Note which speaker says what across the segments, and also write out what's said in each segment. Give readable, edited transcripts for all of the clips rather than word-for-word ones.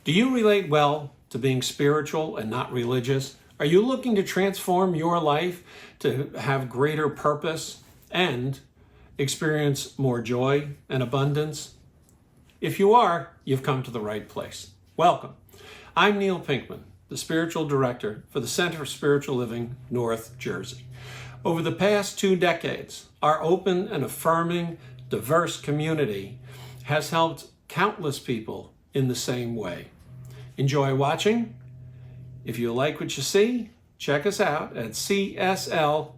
Speaker 1: Do you relate well to being spiritual and not religious? Are you looking to transform your life to have greater purpose and experience more joy and abundance? If you are, you've come to the right place. Welcome. I'm Neil Pinkman, the Spiritual Director for the Center for Spiritual Living, North Jersey. Over the past 2 decades, our open and affirming, diverse community has helped countless people in the same way. Enjoy watching. If you like what you see, check us out at CSLNJ.org.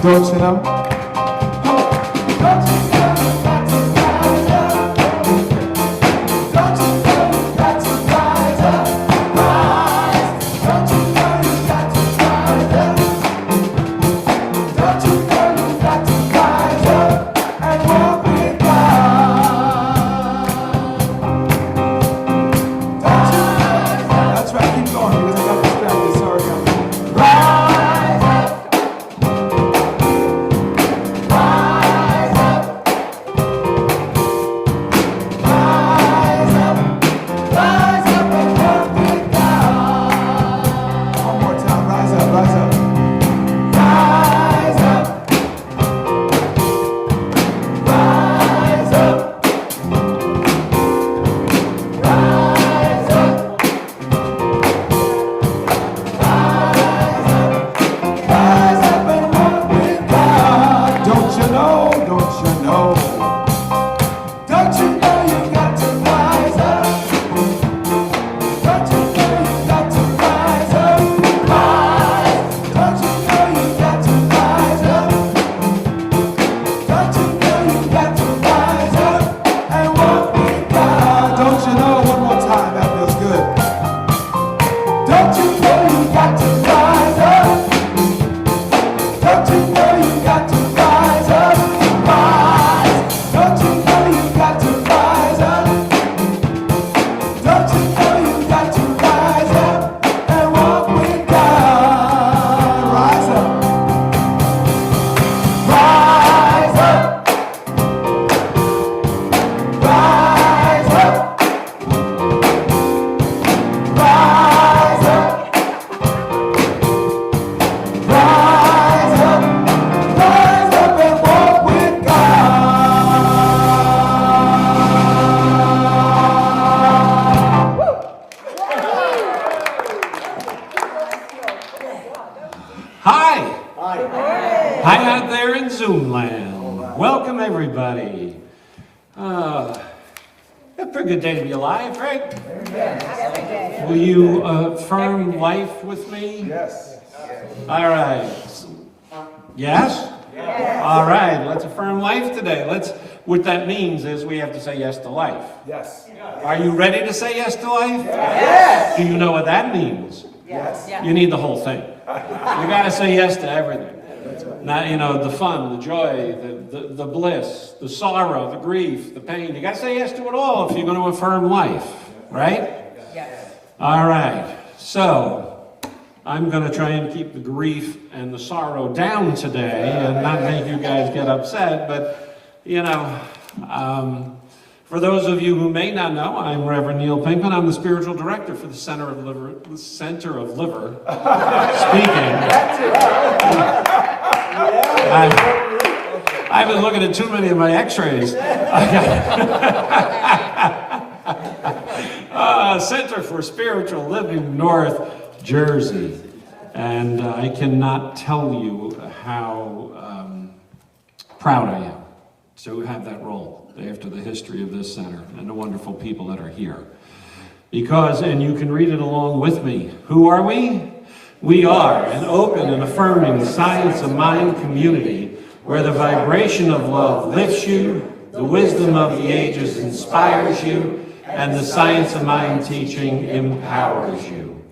Speaker 2: Don't you know?
Speaker 1: Hi out there in Zoom land. Welcome everybody. A pretty good day to be alive, right? Will you affirm life with me?
Speaker 2: Yes.
Speaker 1: All right. Yes? All right, let's affirm life today. What that means is we have to say yes to life.
Speaker 2: Yes.
Speaker 1: Are you ready to say yes to life?
Speaker 2: Yes.
Speaker 1: Do you know what that means?
Speaker 2: Yes.
Speaker 1: You need the whole thing. You got to say yes to everything. Not, the fun, the joy, the bliss, the sorrow, the grief, the pain. You got to say yes to it all if you're going to affirm life, right?
Speaker 3: Yes.
Speaker 1: All right. So I'm going to try and keep the grief and the sorrow down today and not make you guys get upset. But, for those of you who may not know, I'm Reverend Neil Pinkman. I'm the spiritual director for the Center of Liver Speaking. I've been looking at too many of my x-rays. Center for Spiritual Living, North Jersey. And I cannot tell you how proud I am to have that role after the history of this center and the wonderful people that are here. Because, and you can read it along with me, who are we? We are an open and affirming science of mind community where the vibration of love lifts you, the wisdom of the ages inspires you, and the science of mind teaching empowers you.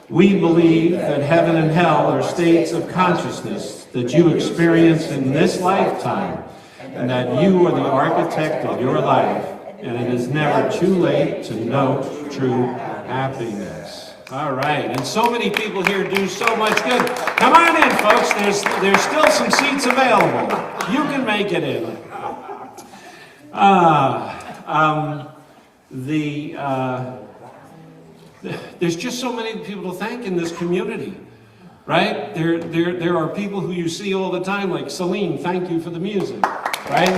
Speaker 1: We believe that heaven and hell are states of consciousness that you experience in this lifetime, and that you are the architect of your life, and it is never too late to know true happiness. All right, and so many people here do so much good. Come on in, folks. There's still some seats available. You can make it in. There's just so many people to thank in this community, right? There are people who you see all the time, like Celine, thank you for the music, right?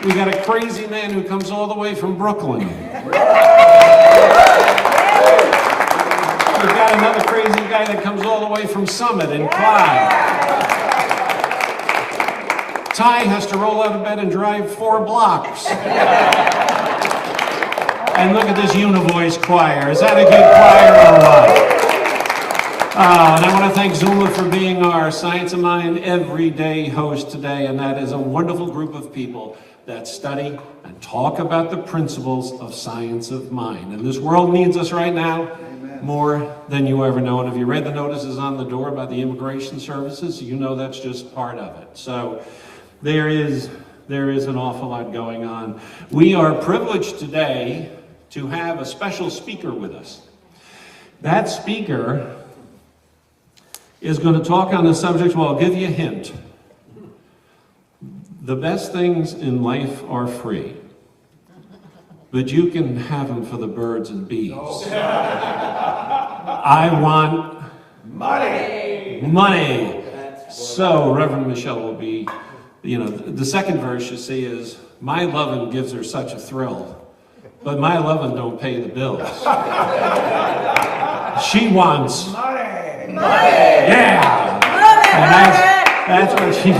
Speaker 1: We got a crazy man who comes all the way from Brooklyn. We've got another crazy guy that comes all the way from Summit and Clyde. Ty has to roll out of bed and drive 4 blocks. And look at this univoice choir. Is that a good choir or what? And I want to thank Zuma for being our Science of Mind everyday host today. And that is a wonderful group of people that study and talk about the principles of science of mind. And this world needs us right now more than you ever know. And if you read the notices on the door about the immigration services, you know that's just part of it. So there is an awful lot going on. We are privileged today to have a special speaker with us. That speaker is going to talk on the subject, well, I'll give you a hint. The best things in life are free, but you can have them for the birds and bees. I want money. So Reverend Michelle will be, the second verse you see is, my lovin' gives her such a thrill, but my lovin' don't pay the bills. She wants money. Yeah. And that's what she.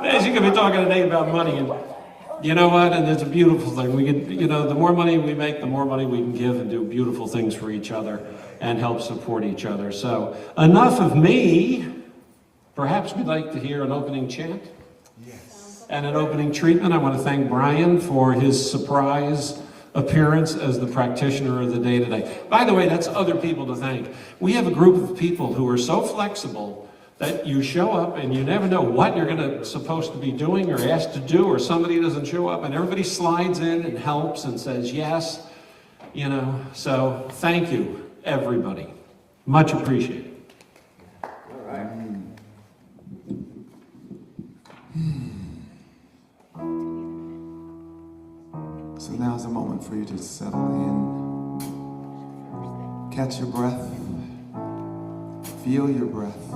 Speaker 1: As you can be talking today about money, and you know what? And it's a beautiful thing. We can, the more money we make, the more money we can give and do beautiful things for each other and help support each other. So enough of me. Perhaps we'd like to hear an opening chant. Yes. And an opening treatment. I want to thank Brian for his surprise appearance as the practitioner of the day today. By the way, that's other people to thank. We have a group of people who are so flexible that you show up and you never know what you're supposed to be doing or asked to do, or somebody doesn't show up and everybody slides in and helps and says yes, so thank you, everybody. Much appreciated.
Speaker 2: All right. So now's a moment for you to settle in, catch your breath, feel your breath.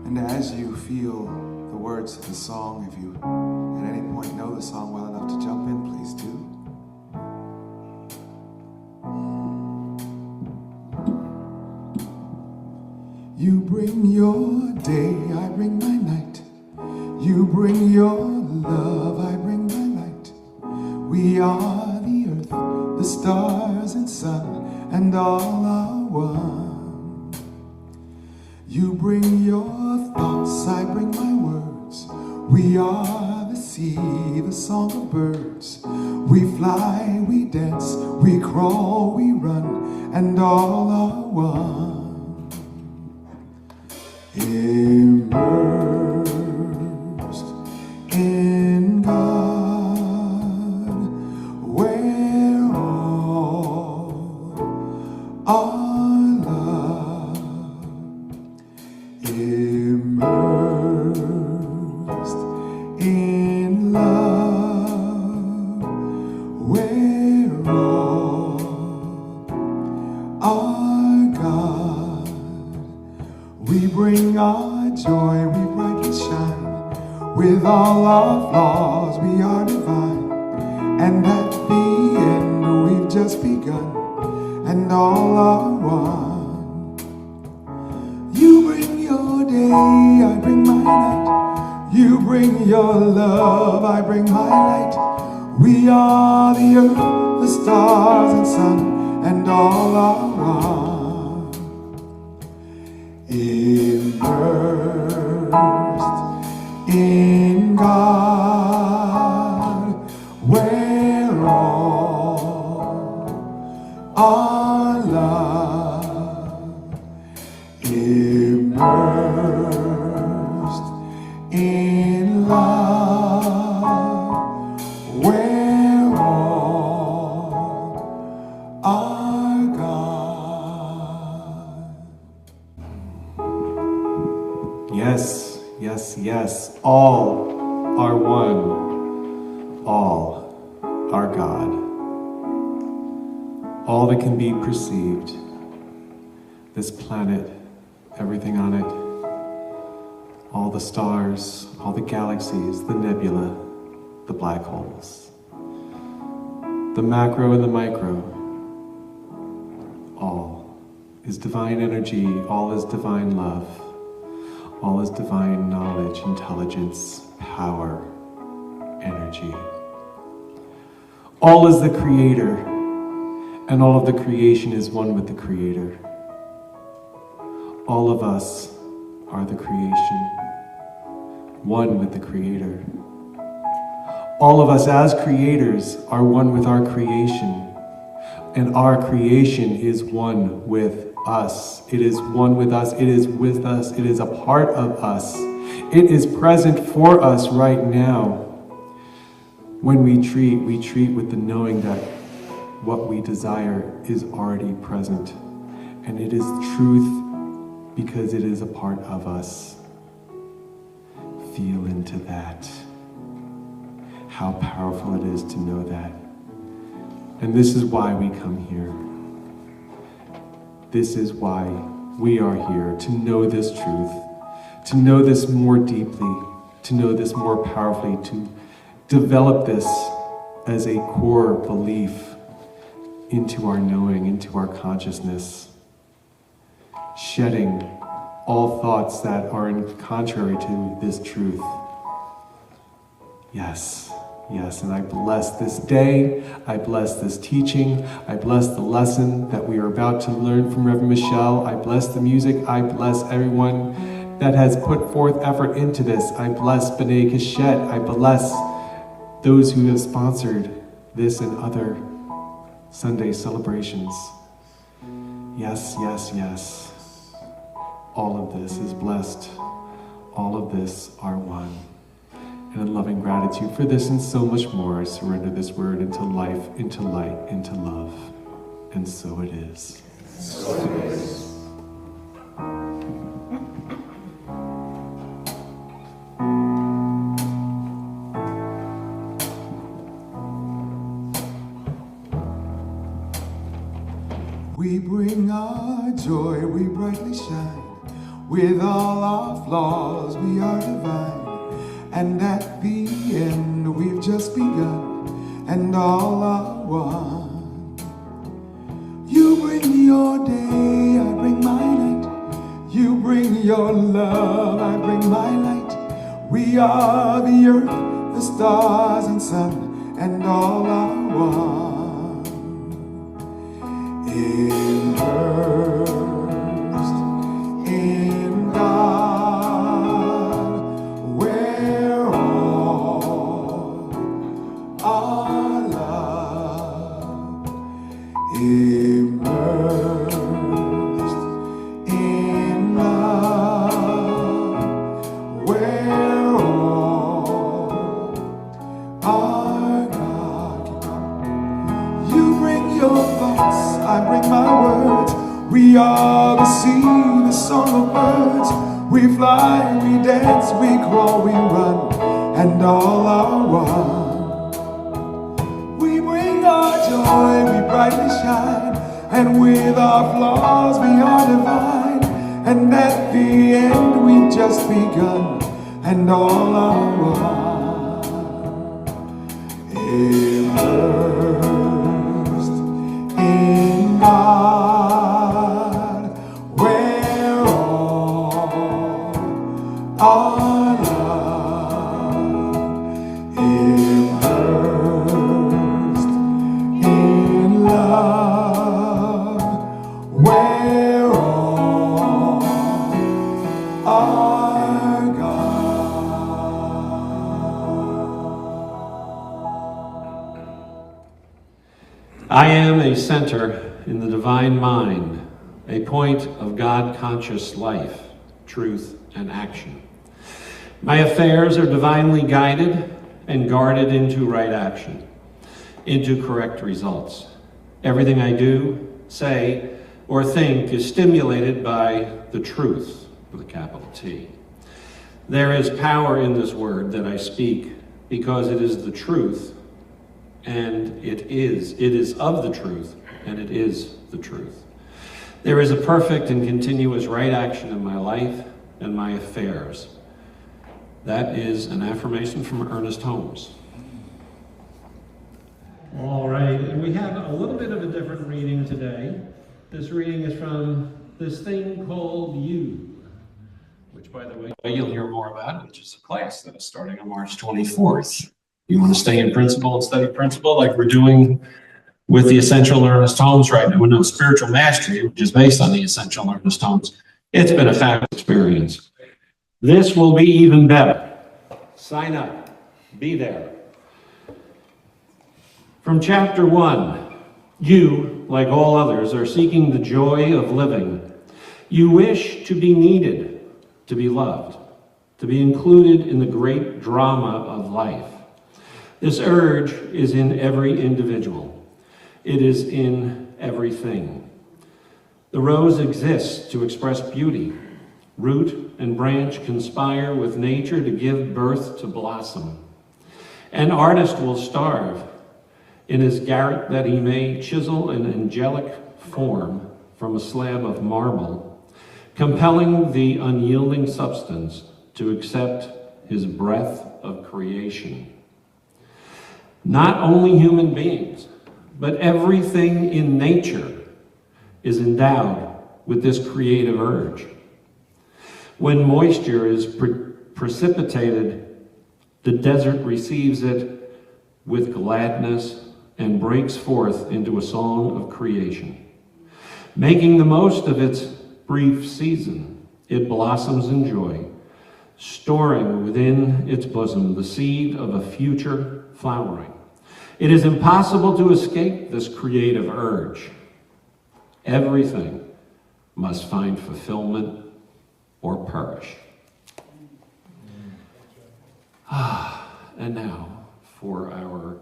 Speaker 2: And as you feel the words of the song, if you at any point know the song well enough to jump in, please do. You bring your day, I bring my night. You bring your love, I bring my light. We are the earth, the stars and sun, and all are one. You bring your thoughts, I bring my words. We are the sea, the song of birds. We fly, we dance, we crawl, we run, and all are one. Immersed in God, where all are love. Immersed in love, where all are God. We bring our joy, we brightly shine. With all our flaws, we are divine. And at the end, we've just begun, and all are one. You bring your day, I bring my night. You bring your love, I bring my light. We are the earth, the stars and sun, and all are one. Immersed in where all our love immersed in love, where all our God. Yes, yes, yes, all are one, all are God. All that can be perceived, this planet, everything on it, all the stars, all the galaxies, the nebula, the black holes, the macro and the micro, all is divine energy, all is divine love, all is divine knowledge, intelligence, power, energy. All is the Creator, and all of the creation is one with the Creator. All of us are the creation, one with the Creator. All of us as creators are one with our creation, and our creation is one with us. It is one with us, it is with us, it is a part of us. It is present for us right now. When we treat with the knowing that what we desire is already present. And it is truth because it is a part of us. Feel into that. How powerful it is to know that. And this is why we come here. This is why we are here, to know this truth, to know this more deeply, to know this more powerfully, to develop this as a core belief into our knowing, into our consciousness, shedding all thoughts that are contrary to this truth. Yes, yes, and I bless this day, I bless this teaching, I bless the lesson that we are about to learn from Reverend Michelle, I bless the music, I bless everyone that has put forth effort into this. I bless B'nai Keshet, I bless those who have sponsored this and other Sunday celebrations. Yes, yes, yes. All of this is blessed. All of this are one. And in loving gratitude for this and so much more, I surrender this word into life, into light, into love. And so it is.
Speaker 3: So it is.
Speaker 2: We bring our joy, we brightly shine. With all our flaws, we are divine. And at the end, we've just begun, and all are one. You bring your day, I bring my night. You bring your love, I bring my light. We are the earth, the stars and sun, and all are one. Immersed in God, where all our love. Immersed in love, where all our God. You bring your thoughts, I bring my words. We are the sea, the song of birds. We fly, we dance, we crawl, we run, and all are one. We bring our joy, we brightly shine, and with our flaws we are divine. And at the end we've just begun, and all are one. Immersed in God, where all our love. Immersed in love, where all our God.
Speaker 1: I am a center in the divine mind, a point of God-conscious life, truth, and action. My affairs are divinely guided and guarded into right action, into correct results. Everything I do, say, or think is stimulated by the truth, with a capital T. There is power in this word that I speak because it is the truth, and it is of the truth, and it is the truth. There is a perfect and continuous right action in my life and my affairs. That is an affirmation from Ernest Holmes. All right, and we have a little bit of a different reading today. This reading is from this thing called You, which, by the way, you'll hear more about, which is a class that is starting on March 24th. You want to stay in principle and study principle like we're doing with the Essential Ernest Holmes right now. We know Spiritual Mastery, which is based on the Essential Ernest Holmes. It's been a fabulous experience. This will be even better. Sign up. Be there. From chapter 1, you, like all others, are seeking the joy of living. You wish to be needed, to be loved, to be included in the great drama of life. This urge is in every individual. It is in everything. The rose exists to express beauty. Root and branch conspire with nature to give birth to blossom. An artist will starve in his garret that he may chisel an angelic form from a slab of marble, compelling the unyielding substance to accept his breath of creation. Not only human beings, but everything in nature is endowed with this creative urge. When moisture is precipitated, the desert receives it with gladness and breaks forth into a song of creation. Making the most of its brief season, it blossoms in joy, storing within its bosom the seed of a future flowering. It is impossible to escape this creative urge. Everything must find fulfillment or perish. And now for our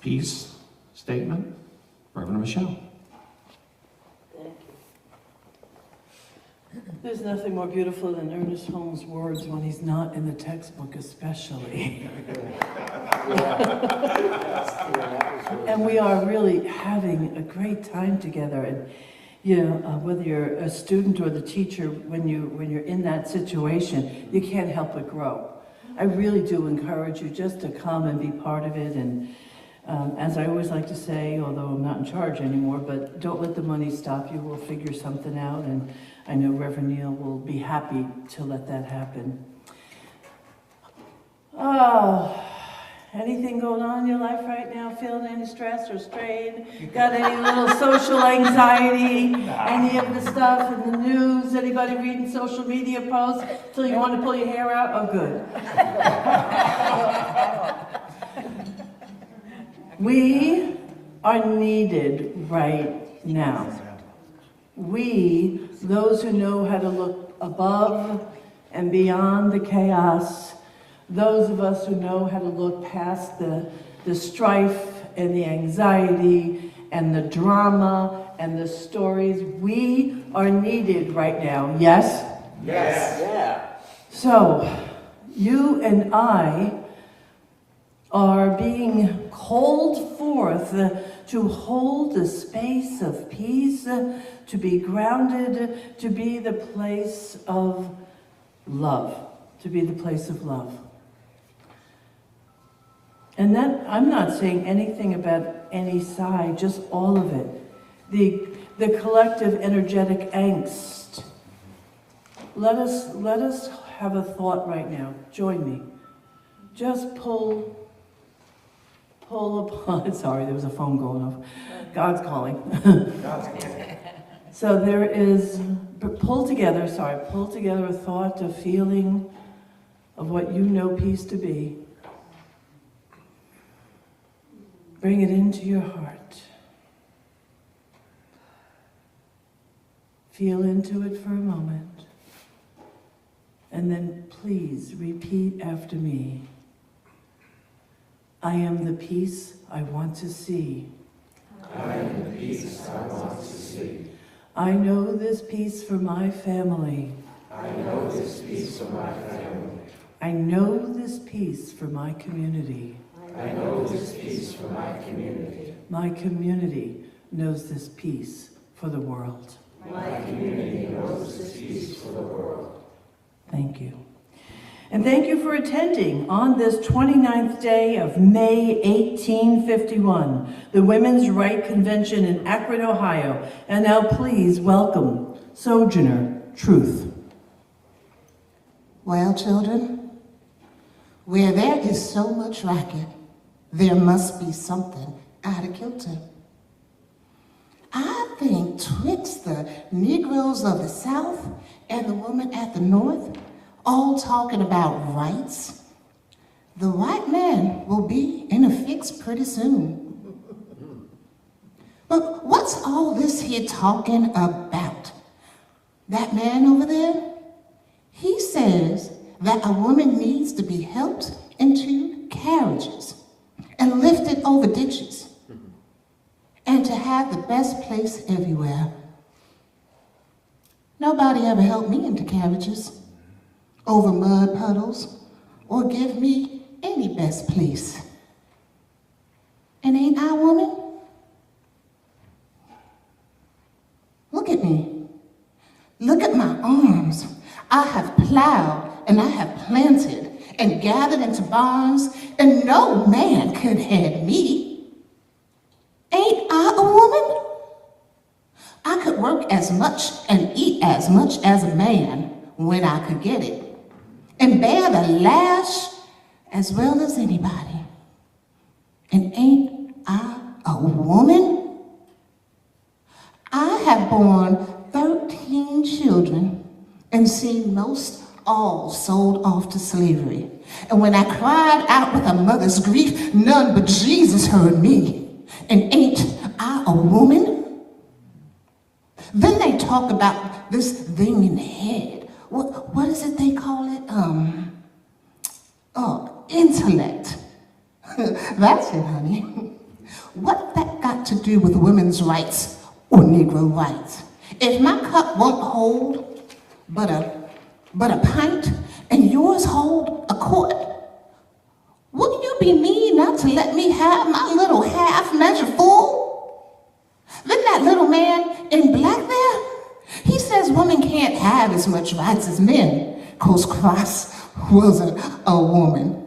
Speaker 1: peace statement, Reverend Michelle.
Speaker 3: Thank you. There's nothing more beautiful than Ernest Holmes' words when he's not in the textbook, especially. And we are really having a great time together. And you know, whether you're a student or the teacher, when you're in that situation, you can't help but grow. I really do encourage you just to come and be part of it. And as I always like to say, although I'm not in charge anymore, but don't let the money stop you. We'll figure something out. And I know Reverend Neil will be happy to let that happen. Oh, anything going on in your life right now? Feeling any stress or strain? Got any little social anxiety? Any of the stuff in the news? Anybody reading social media posts till you want to pull your hair out? Oh, good. We are needed right now. We, those who know how to look above and beyond the chaos, those of us who know how to look past the strife and the anxiety and the drama and the stories, we are needed right now. Yes?
Speaker 4: Yes.
Speaker 3: Yeah. So, you and I are being called forth to hold a space of peace, to be grounded, to be the place of love, to be the place of love. And that, I'm not saying anything about any side, just all of it. The collective energetic angst. Let us have a thought right now. Join me. Just pull upon, sorry, there was a phone going off. God's calling. So there is, pull together a thought, a feeling of what you know peace to be. Bring it into your heart. Feel into it for a moment. And then please repeat after me. I am the peace I want to see.
Speaker 2: I am the peace I want to see.
Speaker 3: I know this peace for my family.
Speaker 2: I know this peace for my family.
Speaker 3: I know this peace for my community.
Speaker 2: I know this peace for my community.
Speaker 3: My community knows this peace for the world.
Speaker 2: My community knows this peace for the world.
Speaker 3: Thank you. And thank you for attending on this 29th day of May 1851, the Women's Right Convention in Akron, Ohio. And now please welcome Sojourner Truth.
Speaker 4: Well, children, where there is so much racket, there must be something out of kilter. I think twixt the Negroes of the South and the woman at the North, all talking about rights, the white man will be in a fix pretty soon. But what's all this here talking about? That man over there, he says that a woman needs to be helped into carriages and lifted over ditches and to have the best place everywhere. Nobody ever helped me into carriages, over mud puddles, or give me any best place. And ain't I a woman? Look at me. Look at my arms. I have plowed and I have planted and gathered into barns, and no man could head me. Ain't I a woman? I could work as much and eat as much as a man when I could get it, and bear the lash as well as anybody. And ain't I a woman? I have borne 13 children and seen most all sold off to slavery. And when I cried out with a mother's grief, none but Jesus heard me. And ain't I a woman? Then they talk about this thing in the head. What is it they call it? Intellect. That's it, honey. What that got to do with women's rights or Negro rights? If my cup won't hold but a pint and yours hold a quart, wouldn't you be mean not to let me have my little half measure full? Then that little man in black there, he says women can't have as much rights as men, 'cause Christ wasn't a woman.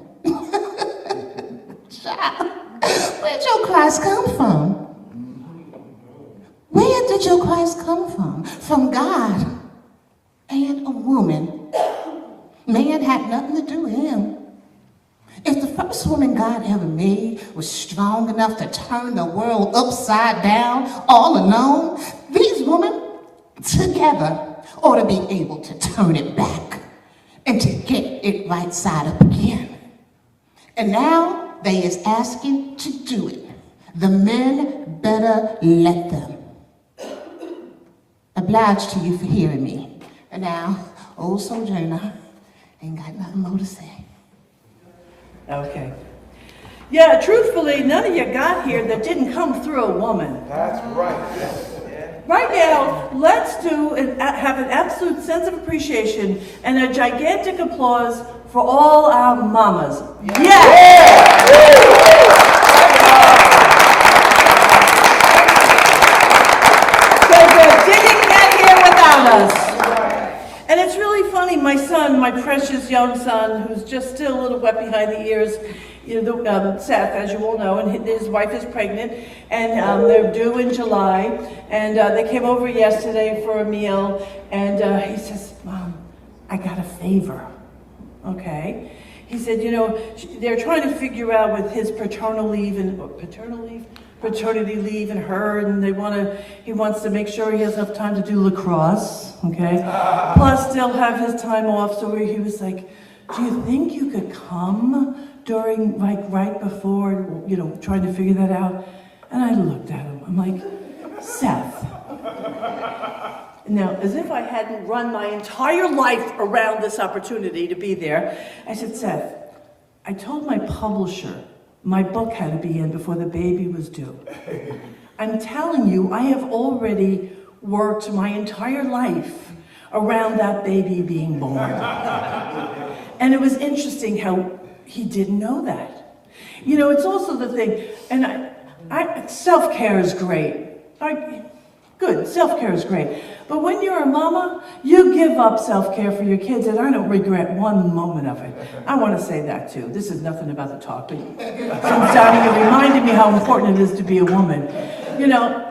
Speaker 4: Child, where'd your Christ come from? Where did your Christ come from? From God and a woman. Man had nothing to do with him. If the first woman God ever made was strong enough to turn the world upside down all alone, these women together ought to be able to turn it back and to get it right side up again. And now they is asking to do it. The men better let them. Obliged to you for hearing me. And now, old Sojourner ain't got nothing more to say.
Speaker 3: Okay. Yeah, truthfully, none of you got here that didn't come through a woman.
Speaker 2: That's right.
Speaker 3: Right now, let's have an absolute sense of appreciation and a gigantic applause for all our mamas. Yes! So they didn't get here without us. And it's really funny, my son, my precious young son, who's just still a little wet behind the ears, Seth, as you all know, and his wife is pregnant, and they're due in July, and they came over yesterday for a meal, and he says, Mom, I got a favor, okay? He said, they're trying to figure out with his paternity leave and her, and he wants to make sure he has enough time to do lacrosse, okay? Plus still have his time off, so he was like, do you think you could come during, right before, trying to figure that out? And I looked at him, I'm like, Seth, Now, as if I hadn't run my entire life around this opportunity to be there, I said, Seth, I told my publisher my book had to be in before the baby was due. I'm telling you, I have already worked my entire life around that baby being born. And it was interesting how he didn't know that. You know, it's also the thing, and self-care is great. Good, self-care is great. But when you're a mama, you give up self-care for your kids, and I don't regret one moment of it. I want to say that too. This is nothing about the talk, but since Donnie, you reminded me how important it is to be a woman. You know,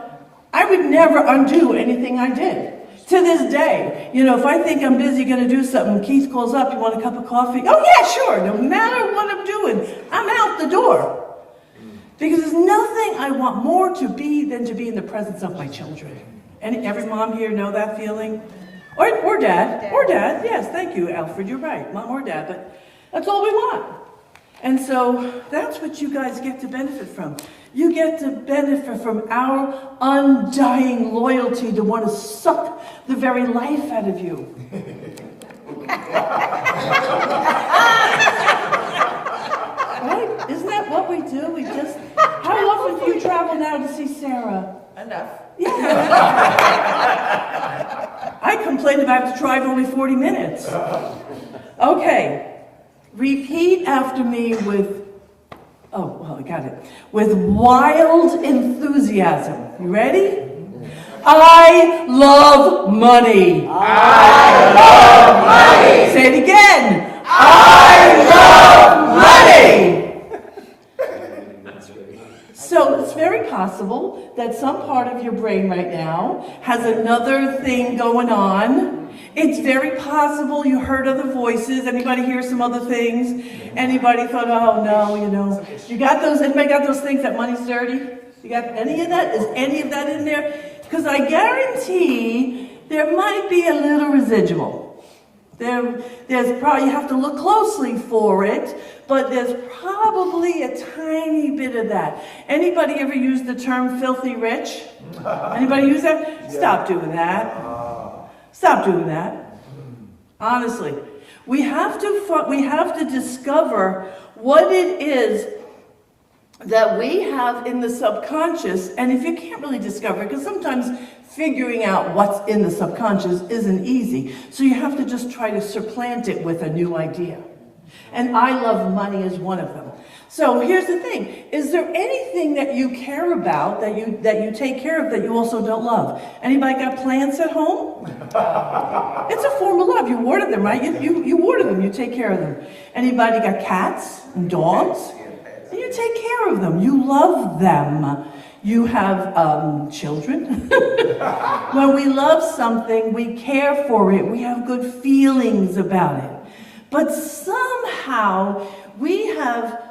Speaker 3: I would never undo anything I did. To this day, you know, if I think I'm busy going to do something, Keith calls up, you want a cup of coffee? Oh yeah, sure, no matter what I'm doing, I'm out the door. Because there's nothing I want more to be than to be in the presence of my children. And every mom here know that feeling? Or dad. Or dad, yes, thank you, Alfred, you're right, mom or dad, but that's all we want. And so that's what you guys get to benefit from. You get to benefit from our undying loyalty to want to suck the very life out of you. Right? Isn't that what we do? We just, how often do you travel now to see Sarah?
Speaker 5: Enough.
Speaker 3: Yeah. I complained about to drive only 40 minutes. Okay. Repeat after me with, oh, well, I got it. With wild enthusiasm. You ready? I love money.
Speaker 5: I love money.
Speaker 3: Say it again. I love money. So it's very possible that some part of your brain right now has another thing going on. It's very possible you heard other voices. Anybody hear some other things? Anybody thought, oh no, you know. You got those, anybody got those things that money's dirty? You got any of that? Is any of that in there? Because I guarantee there might be a little residual. There's probably, you have to look closely for it, but there's probably a tiny bit of that. Anybody ever use the term filthy rich? Anybody use that? Stop doing that. Stop doing that. Honestly, we have to discover what it is that we have in the subconscious, and if you can't really discover it, because sometimes figuring out what's in the subconscious isn't easy, so you have to just try to supplant it with a new idea. And I love money is one of them. So here's the thing, is there anything that you care about, that you take care of, that you also don't love? Anybody got plants at home? It's a form of love. You water them, right? You water them, you take care of them. Anybody got cats and dogs? And you take care of them, you love them. You have children. When we love something, we care for it. We have good feelings about it. But somehow we have,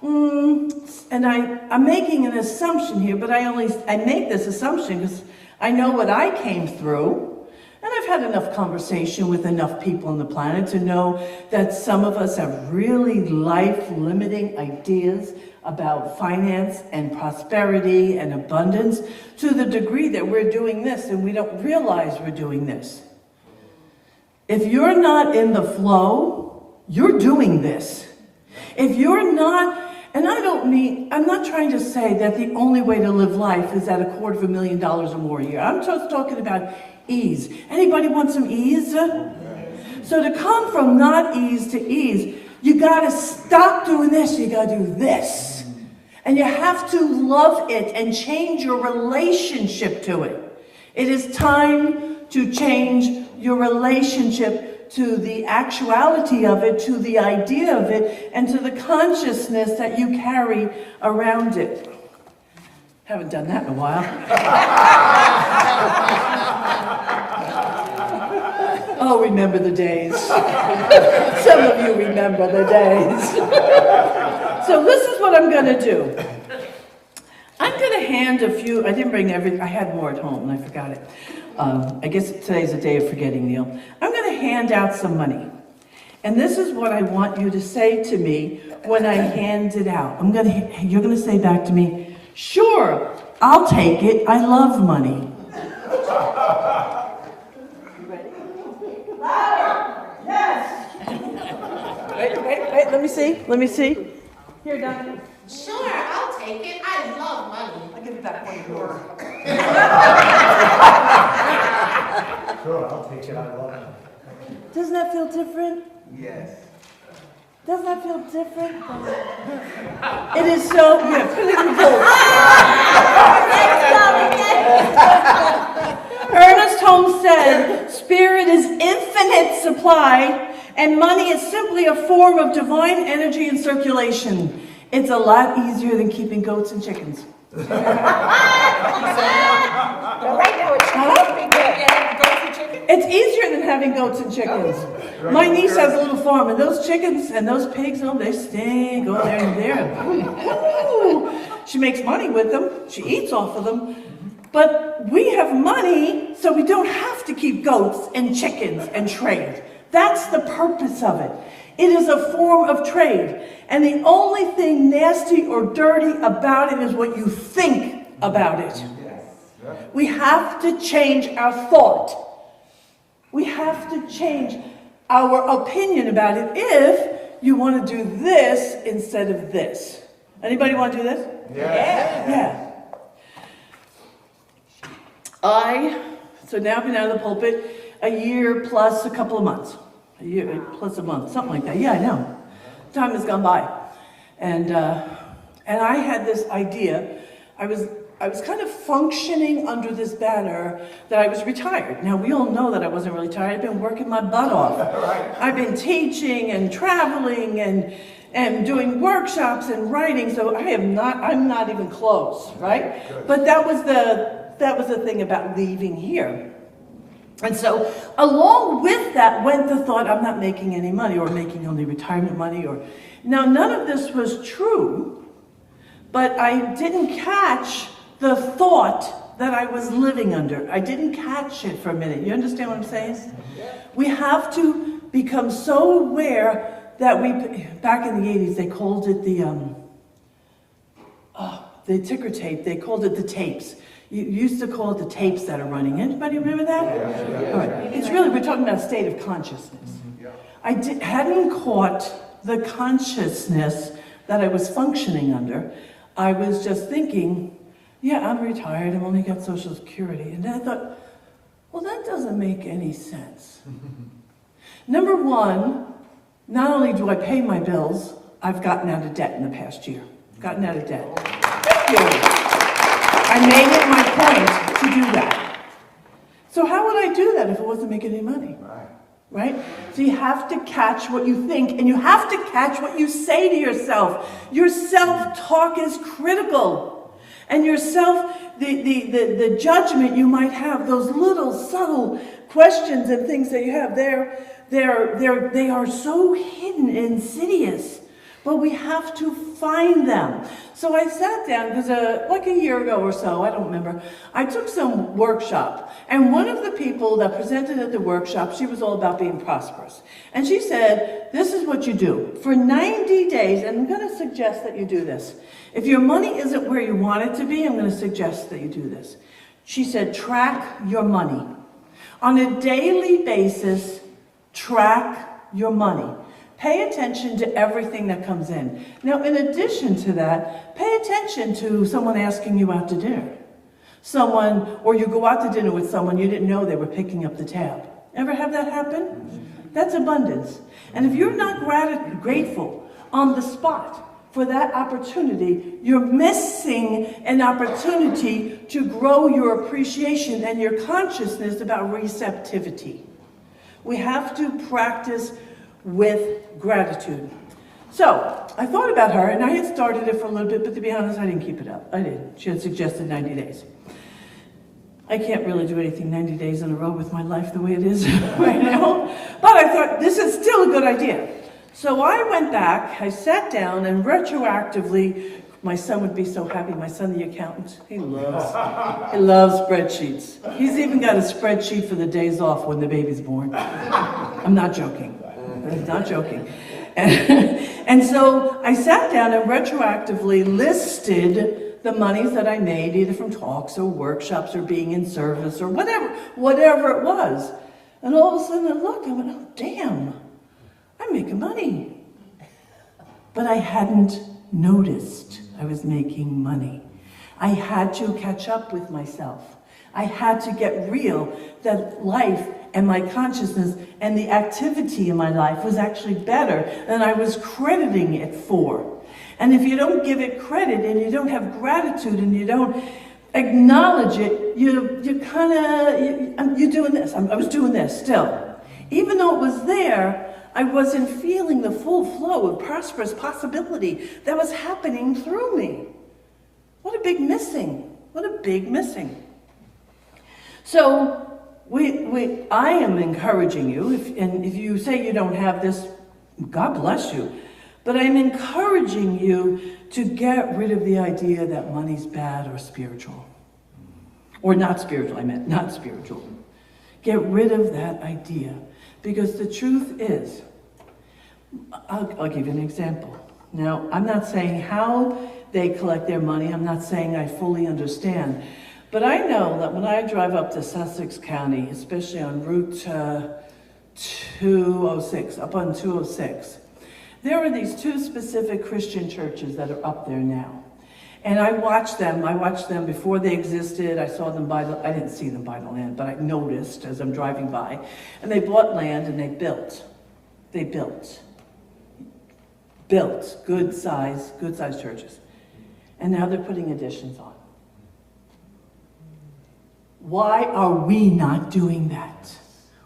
Speaker 3: and I'm making an assumption here, but I make this assumption because I know what I came through. And I've had enough conversation with enough people on the planet to know that some of us have really life-limiting ideas about finance and prosperity and abundance to the degree that we're doing this and we don't realize we're doing this. If you're not in the flow, you're doing this. If you're not, and I'm not trying to say that the only way to live life is at $250,000 or more a year. I'm just talking about ease. Anybody want some ease? So to come from not ease to ease, you gotta stop doing this, you gotta do this. And you have to love it and change your relationship to it. It is time to change your relationship to the actuality of it, to the idea of it, and to the consciousness that you carry around it. Haven't done that in a while. Oh, remember the days. Some of you remember the days. So this is what I'm going to do. I'm going to hand a few, I didn't bring I had more at home and I forgot it. I guess today's a day of forgetting, Neil. I'm going to hand out some money. And this is what I want you to say to me when I hand it out. You're going to say back to me, sure, I'll take it. I love money. Yes. Wait, let me see. Here, Diane.
Speaker 4: Sure, I'll take it. I love money.
Speaker 3: I'll give it back when you work.
Speaker 6: Sure, I'll take it. I love it.
Speaker 3: Doesn't that feel different?
Speaker 6: Yes.
Speaker 3: Doesn't that feel different? It is so, yeah, really cool. Ernest Holmes said, spirit is infinite supply, and money is simply a form of divine energy and circulation. It's a lot easier than keeping goats and chickens.
Speaker 5: Well, right now it's keeping goats and chickens.
Speaker 3: It's easier than having goats and chickens. My niece has a little farm, and those chickens and those pigs, oh, they stink. Oh, they're there. Ooh. She makes money with them. She eats off of them. But we have money, so we don't have to keep goats and chickens and trade. That's the purpose of it. It is a form of trade. And the only thing nasty or dirty about it is what you think about it. We have to change our thought. We have to change our opinion about it if you want to do this instead of this. Anybody want to do this? Yeah. So now I've been out of the pulpit a year plus a couple of months. A year plus a month, something like that. Yeah, I know. Time has gone by. And I had this idea. I was kind of functioning under this banner that I was retired. Now, we all know that I wasn't really tired. I've been working my butt off. I've been teaching and traveling and doing workshops and writing, so I'm not even close, right? But that was the thing about leaving here. And so along with that went the thought, I'm not making any money or making only retirement money. Now, none of this was true, but I didn't catch the thought that I was living under. I didn't catch it for a minute. You understand what I'm saying? We have to become so aware that back in the 80s, they called it the ticker tape. They called it the tapes. You used to call it the tapes that are running. Anybody remember that? Yeah. All right. It's really, we're talking about a state of consciousness. I hadn't caught the consciousness that I was functioning under. I was just thinking, yeah, I'm retired, I've only got Social Security. And then I thought, well, that doesn't make any sense. Number one, not only do I pay my bills, I've gotten out of debt in the past year. Gotten out of debt. Thank you. I made it my point to do that. So how would I do that if it wasn't making any money? Right? So you have to catch what you think, and you have to catch what you say to yourself. Your self-talk is critical. And the judgment you might have, those little subtle questions and things that you have, they are so hidden and insidious. But we have to find them. So I sat down, because like a year ago or so, I don't remember, I took some workshop. And one of the people that presented at the workshop, she was all about being prosperous. And she said, this is what you do. For 90 days, and I'm going to suggest that you do this. If your money isn't where you want it to be, I'm going to suggest that you do this. She said, track your money. On a daily basis, track your money. Pay attention to everything that comes in. Now, in addition to that, pay attention to someone asking you out to dinner. Or you go out to dinner with someone you didn't know they were picking up the tab. Ever have that happen? That's abundance. And if you're not grateful on the spot for that opportunity, you're missing an opportunity to grow your appreciation and your consciousness about receptivity. We have to practice with gratitude. So, I thought about her, and I had started it for a little bit, but to be honest, I didn't keep it up. I didn't. She had suggested 90 days. I can't really do anything 90 days in a row with my life the way it is right now, but I thought this is still a good idea. So I went back, I sat down, and retroactively, my son would be so happy, my son the accountant, he loves spreadsheets. He's even got a spreadsheet for the days off when the baby's born. I'm not joking. I'm not joking. And so I sat down and retroactively listed the monies that I made, either from talks or workshops or being in service or whatever it was. And all of a sudden I looked, I went, oh, damn, I'm making money. But I hadn't noticed I was making money. I had to catch up with myself. I had to get real that life and my consciousness and the activity in my life was actually better than I was crediting it for. And if you don't give it credit and you don't have gratitude and you don't acknowledge it, you're doing this. I was doing this still. Even though it was there, I wasn't feeling the full flow of prosperous possibility that was happening through me. What a big missing. What a big missing. So I am encouraging you, if you say you don't have this, God bless you, but I'm encouraging you to get rid of the idea that money's bad or spiritual. Or not spiritual, I meant not spiritual. Get rid of that idea, because the truth is, I'll give you an example. Now, I'm not saying how they collect their money, I'm not saying I fully understand, but I know that when I drive up to Sussex County, especially on Route 206, up on 206, there are these two specific Christian churches that are up there now. And I watched them before they existed. I saw them I didn't see them buy the land, but I noticed as I'm driving by. And they bought land and they built. Built good size churches. And now they're putting additions on. Why are we not doing that?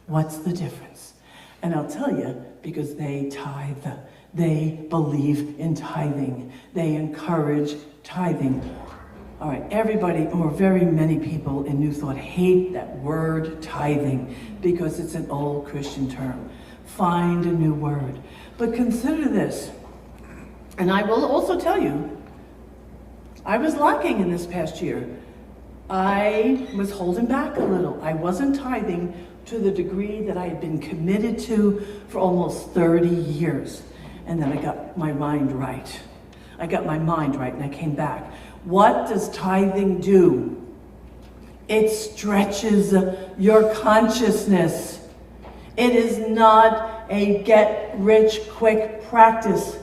Speaker 3: What's the difference? And I'll tell you, because they tithe. They believe in tithing. They encourage tithing. All right, everybody, or very many people in New Thought hate that word tithing because it's an old Christian term. Find a new word. But consider this, and I will also tell you, I was lacking in this past year. I was holding back a little. I wasn't tithing to the degree that I had been committed to for almost 30 years. And then I got my mind right. And I came back. What does tithing do? It stretches your consciousness. It is not a get-rich-quick practice.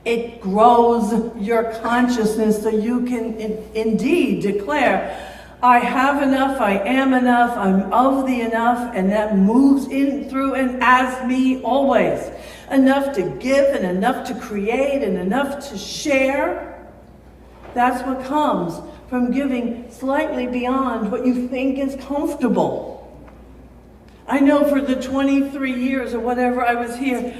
Speaker 3: It grows your consciousness so you can indeed declare, I have enough, I am enough, I'm of the enough, and that moves in, through, and as me always. Enough to give, and enough to create, and enough to share. That's what comes from giving slightly beyond what you think is comfortable. I know for the 23 years or whatever I was here,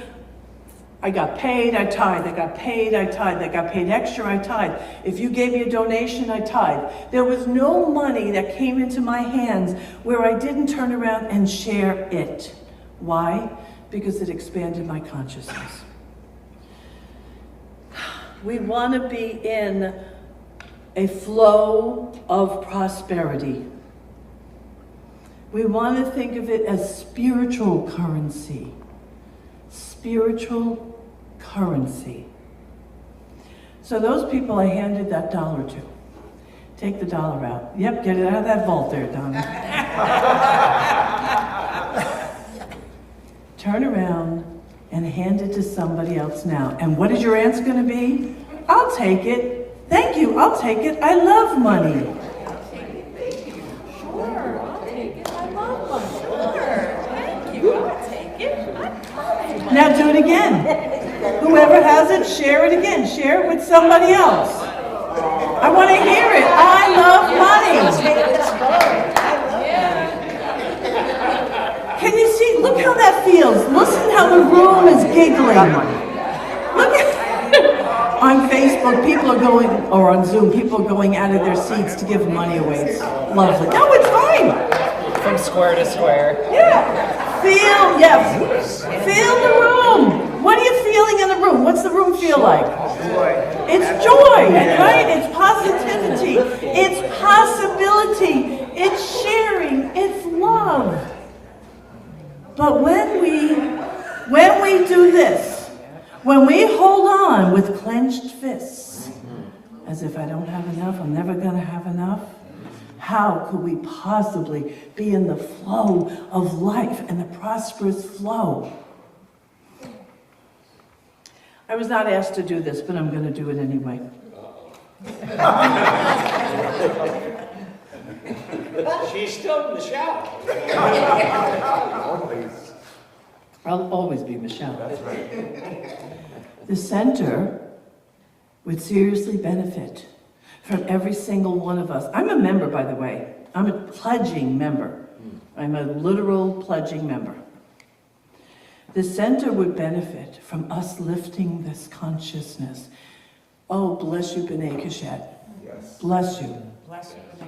Speaker 3: I got paid, I tithe. I got paid, I tithe. I got paid extra, I tithe. If you gave me a donation, I tithe. There was no money that came into my hands where I didn't turn around and share it. Why? Because it expanded my consciousness. We want to be in a flow of prosperity. We want to think of it as spiritual currency. Spiritual currency. So those people I handed that $1 to, take the $1 out. Yep, get it out of that vault there, Donna. Turn around and hand it to somebody else now. And what is your answer going to be? I'll take it. Thank you, I'll take it. I love money.
Speaker 5: Sure, I'll take it. I love money. Sure, thank you. I'll take it. I love money.
Speaker 3: Now do it again. Whoever has it, share it again. Share it with somebody else. I want to hear it. I love money. Can you see? Look how that feels. Listen how the room is giggling. Look at on Facebook, people are going, or on Zoom, people are going out of their seats to give money away. It's lovely. No, it's fine.
Speaker 7: From square to square.
Speaker 3: Yeah. Feel the room. What are you feeling in the room? What's the room feel like? Joy. It's joy, right? It's positivity. It's possibility. It's sharing. It's love. But when we do this, when we hold on with clenched fists, as if I don't have enough, I'm never going to have enough, how could we possibly be in the flow of life and the prosperous flow? I was not asked to do this, but I'm going to do it anyway.
Speaker 1: She's still in the shower.
Speaker 3: I'll always be Michelle.
Speaker 6: That's right.
Speaker 3: The center would seriously benefit from every single one of us. I'm a member, by the way. I'm a pledging member. I'm a literal pledging member. The center would benefit from us lifting this consciousness. Oh, bless you, B'nai Kashet.
Speaker 6: Yes.
Speaker 3: Bless you.
Speaker 5: Bless you.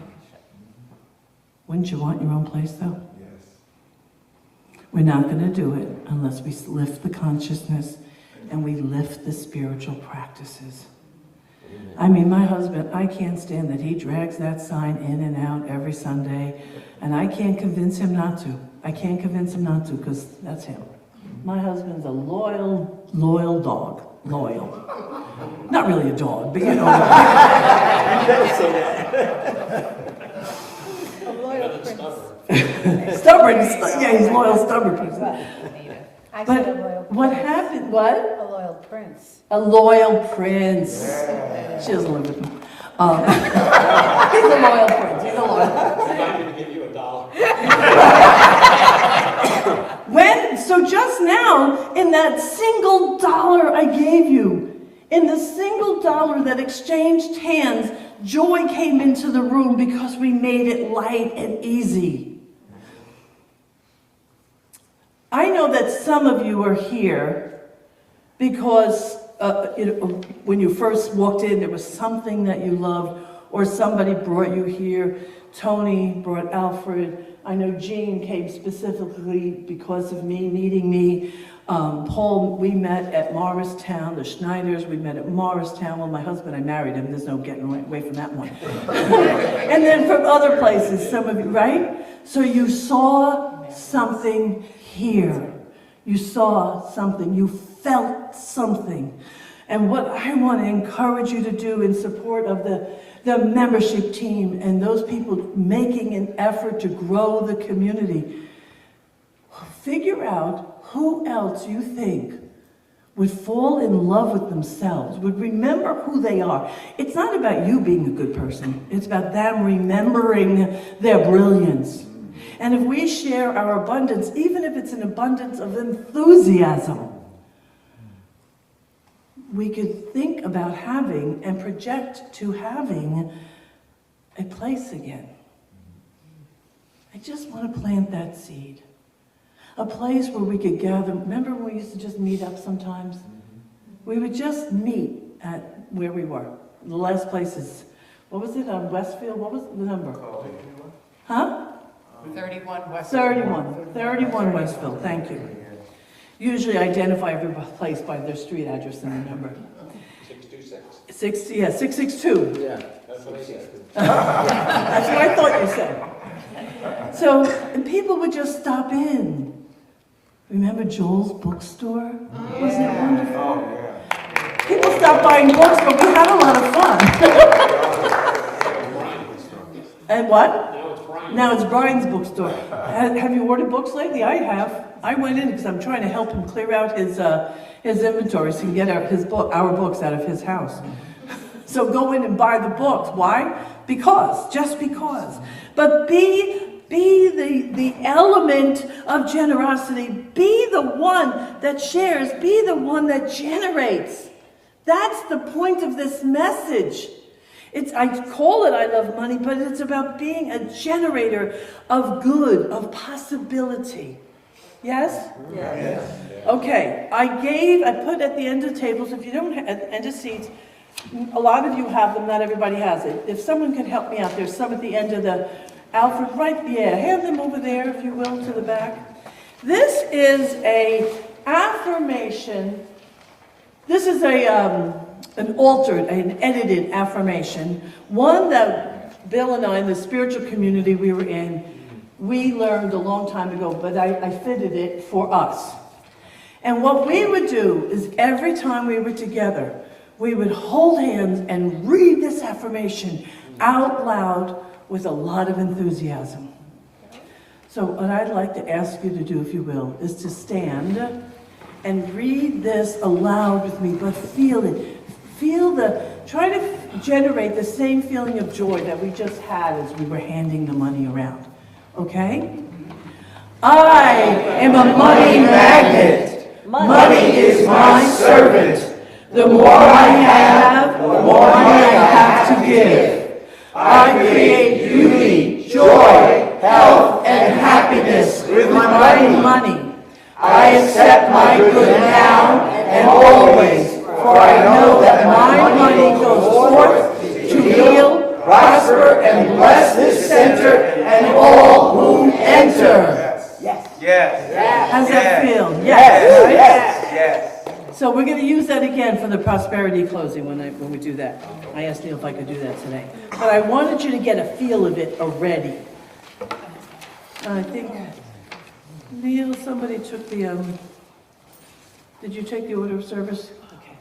Speaker 3: Wouldn't you want your own place, though?
Speaker 6: Yes.
Speaker 3: We're not going to do it unless we lift the consciousness and we lift the spiritual practices. I mean, my husband, I can't stand that he drags that sign in and out every Sunday, and I can't convince him not to. I can't convince him not to, because that's him. My husband's a loyal dog. Loyal. Not really a dog, but you know. Stubborn. Yeah, he's loyal, stubborn person.
Speaker 7: I said a loyal
Speaker 3: But what
Speaker 7: prince.
Speaker 3: happened? What?
Speaker 7: A loyal prince.
Speaker 3: A loyal prince. She doesn't live with him. He's a loyal prince. He's a loyal prince.
Speaker 1: I'm going to give you $1.
Speaker 3: So just now, in that single dollar I gave you, in the single dollar that exchanged hands, joy came into the room because we made it light and easy. I know that some of you are here because when you first walked in, there was something that you loved, or somebody brought you here. Tony brought Alfred. I know Jean came specifically because of me, needing me. Paul, we met at Morristown. The Schneiders, we met at Morristown. Well, my husband, I married him. There's no getting away from that one. And then from other places, some of you, right? So you saw something here. You saw something. You felt something. And what I want to encourage you to do in support of the membership team and those people making an effort to grow the community, figure out who else you think would fall in love with themselves, would remember who they are. It's not about you being a good person. It's about them remembering their brilliance. And if we share our abundance, even if it's an abundance of enthusiasm, we could think about having and project to having a place again. I just want to plant that seed. A place where we could gather. Remember when we used to just meet up sometimes? We would just meet at where we were. The last places. What was it on Westfield? What was the number? Huh?
Speaker 5: 31 Westfield.
Speaker 3: 31 Westfield, thank you. Usually identify every place by their street address and the number.
Speaker 1: 626.
Speaker 3: 662.
Speaker 1: Yeah, that's what I said.
Speaker 3: That's what I thought you said. So, and people would just stop in. Remember Joel's bookstore? Wasn't it wonderful? People stopped buying books, but we had a lot of fun. And what? Now it's Brian's bookstore. Have you ordered books lately? I have. I went in because I'm trying to help him clear out his inventory so he can get our books out of his house. So go in and buy the books. Why? Just because. But be the element of generosity. Be the one that shares. Be the one that generates. That's the point of this message. I call it I Love Money, but it's about being a generator of good, of possibility. Yes?
Speaker 7: Yes.
Speaker 3: Okay, I put at the end of tables, if you don't have, at the end of seats, a lot of you have them, not everybody has it. If someone could help me out, there's some at the end of the, Alfred, hand them over there, if you will, to the back. This is a affirmation. This is an altered, an edited affirmation, one that Bill and I, in the spiritual community we were in, we learned a long time ago, but I fitted it for us. And what we would do is every time we were together, we would hold hands and read this affirmation out loud with a lot of enthusiasm. So what I'd like to ask you to do, if you will, is to stand and read this aloud with me, but feel it. Try to generate the same feeling of joy that we just had as we were handing the money around. Okay? I am a money magnet. Money is my servant. The more I have, the more money I have to give. I create beauty, joy, health, and happiness with my money. I accept my good now and always, for I know that my money goes forth to heal, prosper, and bless this center and all who enter.
Speaker 6: Yes.
Speaker 3: How's that feel?
Speaker 6: Yes.
Speaker 3: Right?
Speaker 6: Yes.
Speaker 3: So we're going to use that again for the prosperity closing when we do that. I asked Neil if I could do that today. But I wanted you to get a feel of it already. I think, Neil, somebody took the, did you take the order of service? Okay.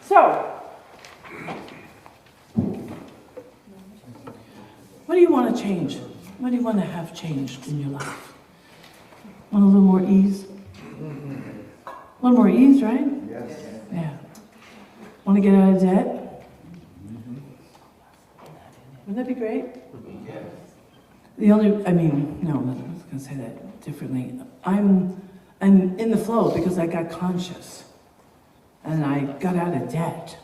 Speaker 3: So, what do you want to change? What do you want to have changed in your life? Want a little more ease? A little more ease, right?
Speaker 6: Yes.
Speaker 3: Yeah. Want to get out of debt? Wouldn't that be great?
Speaker 6: Yes.
Speaker 3: No, I was going to say that differently. I'm in the flow because I got conscious. And I got out of debt.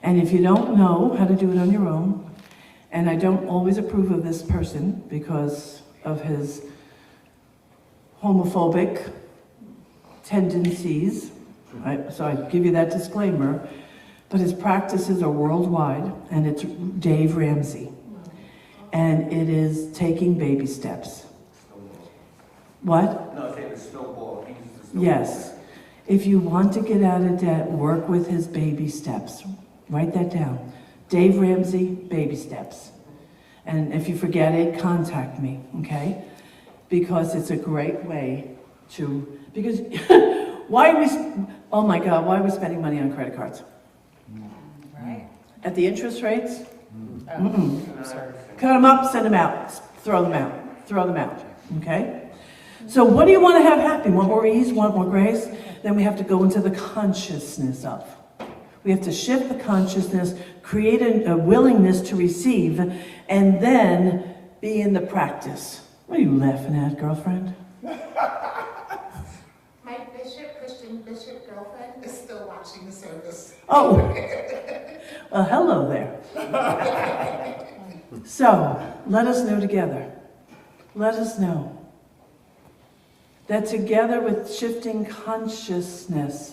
Speaker 3: And if you don't know how to do it on your own, and I don't always approve of this person because of his homophobic tendencies, right? So I give you that disclaimer, but his practices are worldwide, and it's Dave Ramsey. And it is taking baby steps. What?
Speaker 6: No, it's a snowball. He uses the snowball.
Speaker 3: Yes. If you want to get out of debt, work with his baby steps. Write that down. Dave Ramsey, baby steps. And if you forget it, contact me, okay? Because it's a great way to, because why are we spending money on credit cards?
Speaker 7: Right.
Speaker 3: At the interest rates? Cut them up, send them out, throw them out, okay? So what do you want to have happen? Want more ease, want more grace? Then we have to go into the consciousness of. We have to shift the consciousness, create a willingness to receive, and then be in the practice. What are you laughing at, girlfriend?
Speaker 4: My Christian bishop girlfriend, is still watching the service.
Speaker 3: Oh, well, hello there. So, let us know together. Let us know that together with shifting consciousness,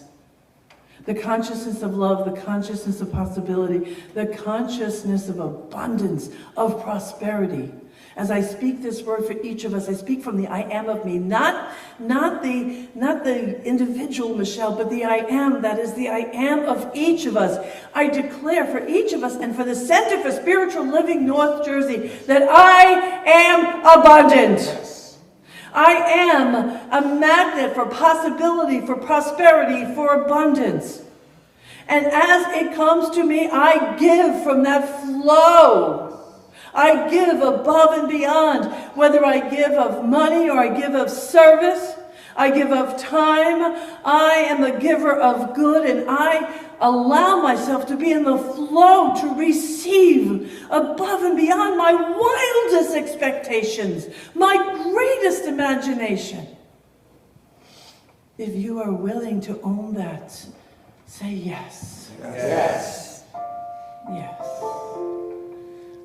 Speaker 3: the consciousness of love, the consciousness of possibility, the consciousness of abundance, of prosperity. As I speak this word for each of us, I speak from the I am of me, not the individual Michelle, but the I am, that is the I am of each of us. I declare for each of us and for the Center for Spiritual Living North Jersey that I am abundant. I am a magnet for possibility, for prosperity, for abundance. And as it comes to me, I give from that flow. I give above and beyond, whether I give of money or I give of service, I give of time. I am a giver of good, and I allow myself to be in the flow to receive above and beyond my wildest expectations, my greatest imagination. If you are willing to own that, say yes.
Speaker 6: Yes.
Speaker 3: Yes.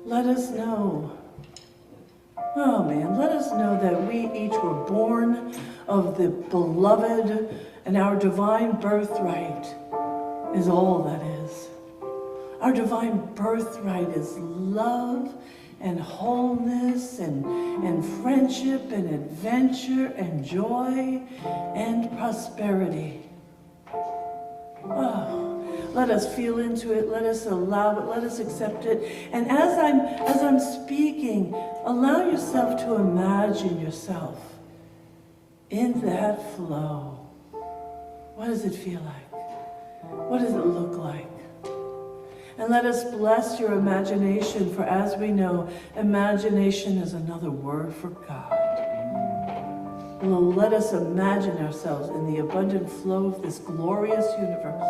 Speaker 3: Let us know. Oh man, let us know that we each were born of the beloved, and our divine birthright is all that is. Our divine birthright is love and wholeness and friendship and adventure and joy and prosperity. Oh. Let us feel into it. Let us allow it. Let us accept it. And as I'm speaking, allow yourself to imagine yourself in that flow. What does it feel like? What does it look like? And let us bless your imagination, for as we know, imagination is another word for God. Lord, let us imagine ourselves in the abundant flow of this glorious universe.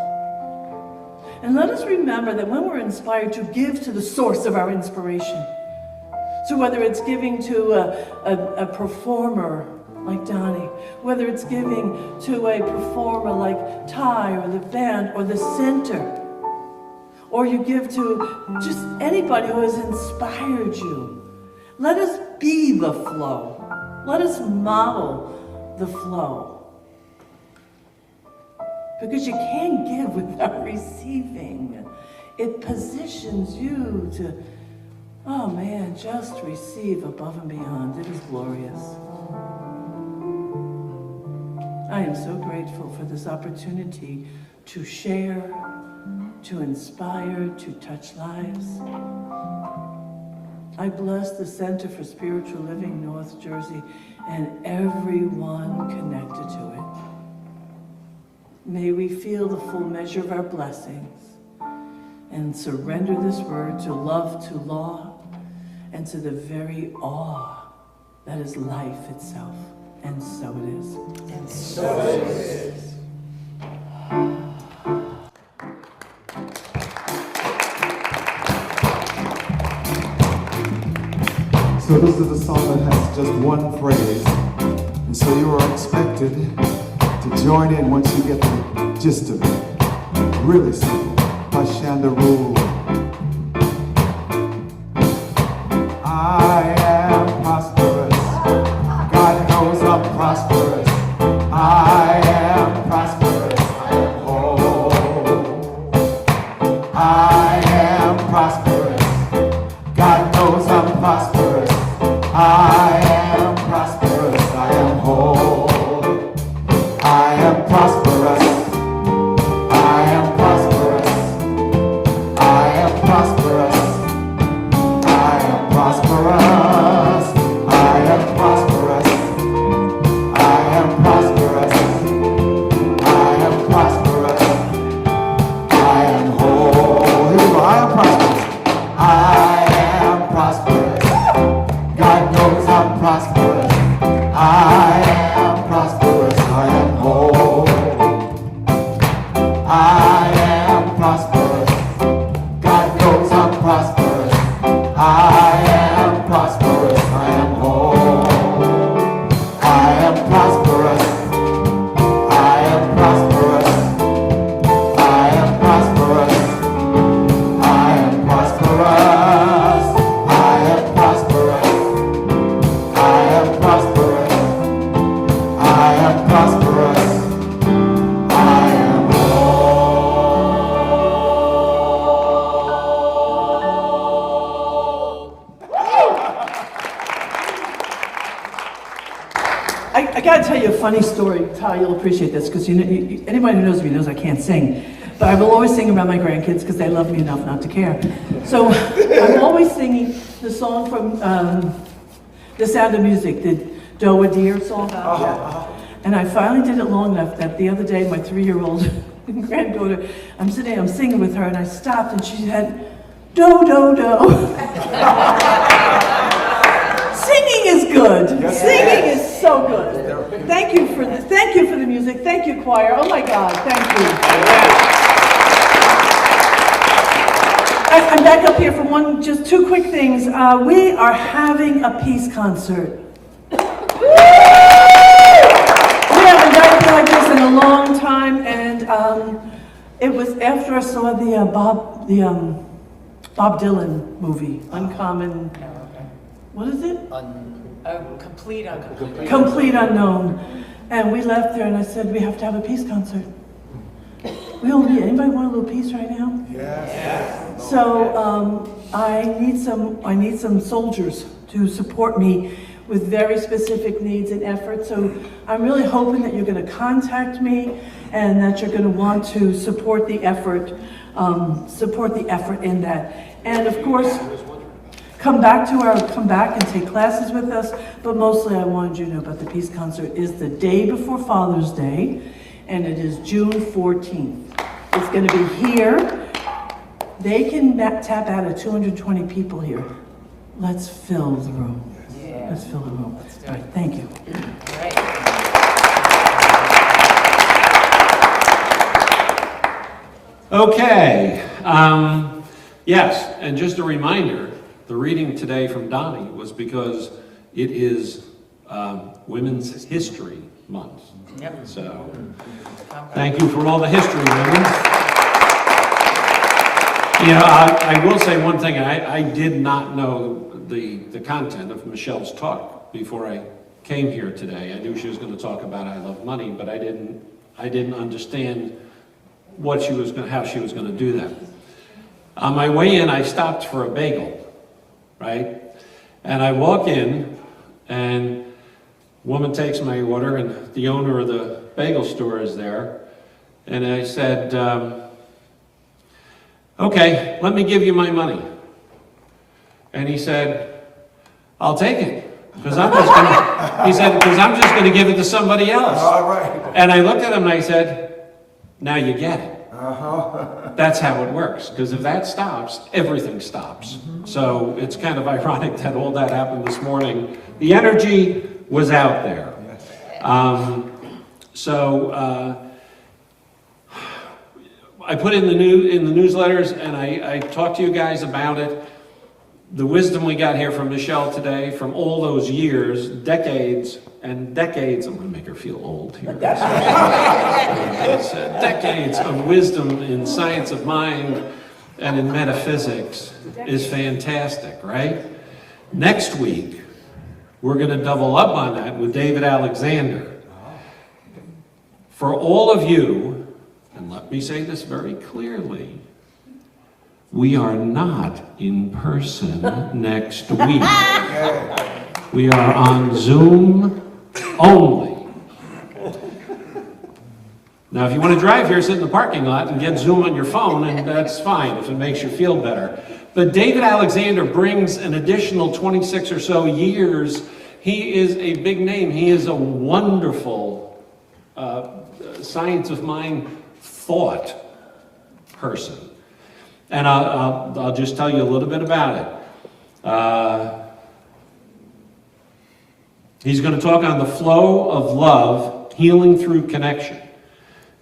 Speaker 3: And let us remember that when we're inspired, to give to the source of our inspiration. So whether it's giving to a performer like Donnie, whether it's giving to a performer like Ty or the band or the center, or you give to just anybody who has inspired you, let us be the flow. Let us model the flow. Because you can't give without receiving. It positions you to, oh man, just receive above and beyond. It is glorious. I am so grateful for this opportunity to share, to inspire, to touch lives. I bless the Center for Spiritual Living, North Jersey, and everyone connected to it. May we feel the full measure of our blessings and surrender this word to love, to law, and to the very awe that is life itself. And so it is.
Speaker 5: And so it is.
Speaker 2: So this is a song that has just one phrase, and so you are expected to join in once you get the gist of it. Really simple. Hush and the rule. I am prosperous. God knows I'm prosperous. I am prosperous. I am whole. I am prosperous. God knows I'm prosperous. I am prosperous. I am whole. I am prosperous. I am prosperous. I am prosperous. I am prosperous. I am prosperous. I am prosperous. I am prosperous. I am whole. Here we go. I am prosperous. I am prosperous. God knows I'm prosperous. I am prosperous. I am whole. I am prosperous. God knows I'm prosperous. I am prosperous. I am whole. I am prosperous. I am prosperous. I am prosperous. I am prosperous. I am prosperous. I am prosperous. I am prosperous. I am
Speaker 3: I gotta tell you a funny story, Ty, you'll appreciate this, because anybody who knows me knows I can't sing. But I will always sing around my grandkids because they love me enough not to care. So I'm always singing the song from The Sound of Music, the Doe a Deer song. And I finally did it long enough that the other day, my 3-year-old granddaughter, I'm singing with her, and I stopped, and she had, do, do, do. Singing is good. Singing is so good. Thank you for this. Thank you for the music. Thank you, choir. Oh my God, thank you. I'm back up here for just two quick things. We are having a peace concert. We haven't done anything like this in a long time, and it was after I saw the Bob Dylan movie, Uncommon. What is it?
Speaker 5: Complete unknown.
Speaker 3: Complete Unknown. And we left there, and I said, we have to have a peace concert. We all need. Anybody want a little peace right now? Yes. So I need some soldiers to support me with very specific needs and efforts. So I'm really hoping that you're going to contact me and that you're going to want to support the effort in that. And of course, come back and take classes with us. But mostly, I wanted you to know about the peace concert. Is the day before Father's Day, and it is June 14th. It's going to be here They can tap out at 220 people here. Let's fill the room. Let's fill the room. All right, thank you.
Speaker 5: All right.
Speaker 1: Okay. Yes, and just a reminder, the reading today from Donnie was because it is Women's History Month.
Speaker 5: Yep.
Speaker 1: So, thank you for all the history, women. You know, I will say one thing. I did not know the content of Michelle's talk before I came here today. I knew she was going to talk about I love money, but I didn't understand what she was how she was going to do that. On my way in, I stopped for a bagel, right? And I walk in, and a woman takes my order, and the owner of the bagel store is there. And I said, okay, let me give you my money. And he said, I'll take it, because I'm just going to give it to somebody else.
Speaker 6: All right.
Speaker 1: And I looked at him and I said, now you get it. That's how it works, because if that stops, everything stops. So it's kind of ironic that all that happened this morning. The energy was out there. I put in the newsletters, and I talked to you guys about it. The wisdom we got here from Michelle today, from all those years, decades and decades. I'm going to make her feel old here. It's, decades of wisdom in science of mind and in metaphysics is fantastic, right? Next week, we're going to double up on that with David Alexander. For all of you, and let me say this very clearly, we are not in person next week. We are on Zoom only. Now, if you want to drive here, sit in the parking lot and get Zoom on your phone, and that's fine if it makes you feel better. But David Alexander brings an additional 26 or so years. He is a big name. He is a wonderful science of mind thought person. And I'll just tell you a little bit about it. He's going to talk on the flow of love, healing through connection.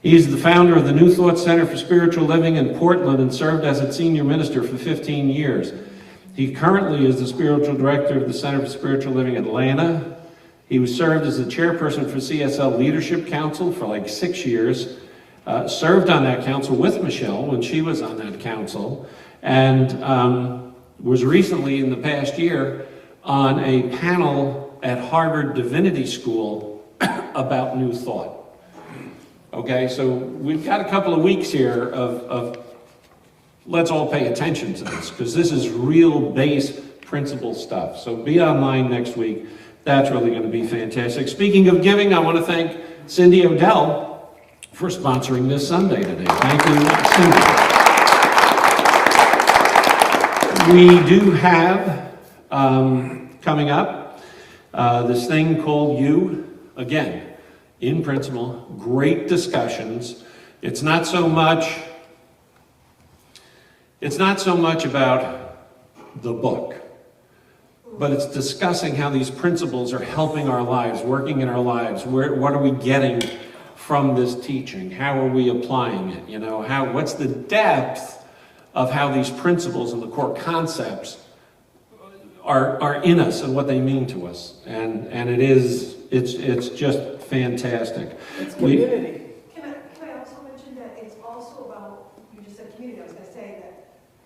Speaker 1: He's the founder of the New Thought Center for Spiritual Living in Portland and served as its senior minister for 15 years. He currently is the spiritual director of the Center for Spiritual Living Atlanta. He was served as the chairperson for CSL Leadership Council for like 6 years. Served on that council with Michelle when she was on that council, and was recently, in the past year, on a panel at Harvard Divinity School about New Thought. Okay, so we've got a couple of weeks here of let's all pay attention to this, because this is real base principle stuff. So be online next week. That's really going to be fantastic. Speaking of giving, I want to thank Cindy Odell for sponsoring this Sunday today. Thank you, Cindy. We do have coming up this thing called You, again, in principle, great discussions. It's not so much about the book, but it's discussing how these principles are helping our lives, working in our lives. What are we getting from this teaching? How are we applying it? You know, what's the depth of how these principles and the core concepts are in us and what they mean to us? And it's just fantastic.
Speaker 3: It's community.
Speaker 8: Can I also mention that it's also about, you just said community, I was going to say that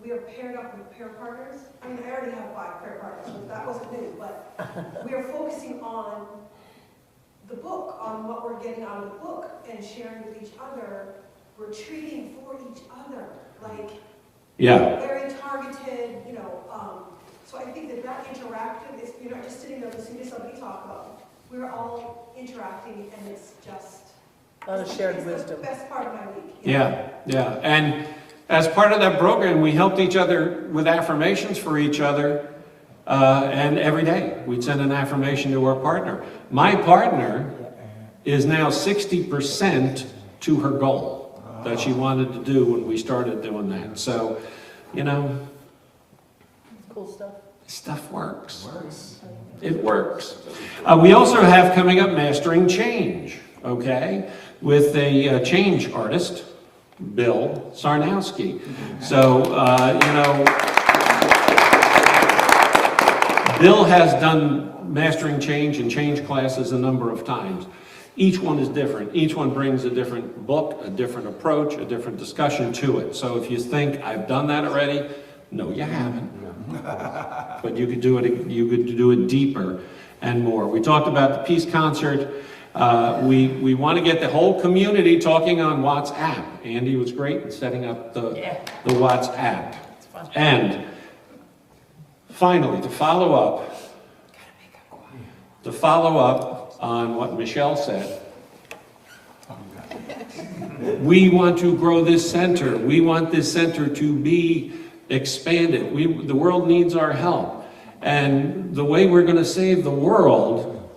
Speaker 8: we are paired up with prayer partners. I mean, I already have 5 prayer partners, so that wasn't new, but we are focusing on the book, on what we're getting out of the book and sharing with each other. We're treating for each other, like, very targeted, so I think that interactive is, you're not just sitting there listening to somebody talk about. We're all interacting, and it's just
Speaker 3: A lot of shared wisdom.
Speaker 8: The best part of my week.
Speaker 1: Yeah. And as part of that program, we helped each other with affirmations for each other. And every day we'd send an affirmation to our partner. My partner is now 60% to her goal that she wanted to do when we started doing that. So you know,
Speaker 3: Cool stuff.
Speaker 1: stuff works. It works. We also have coming up Mastering Change, okay, with a change artist, Bill Sarnowski. So, you know, Bill has done Mastering Change and change classes a number of times. Each one is different. Each one brings a different book, a different approach, a different discussion to it. So if you think, I've done that already, no, you haven't. But you could do it deeper and more. We talked about the peace concert. We want to get the whole community talking on WhatsApp. Andy was great in setting up the WhatsApp. And finally, to follow up on what Michelle said, we want to grow this center. We want this center to be expanded. The world needs our help. And the way we're going to save the world,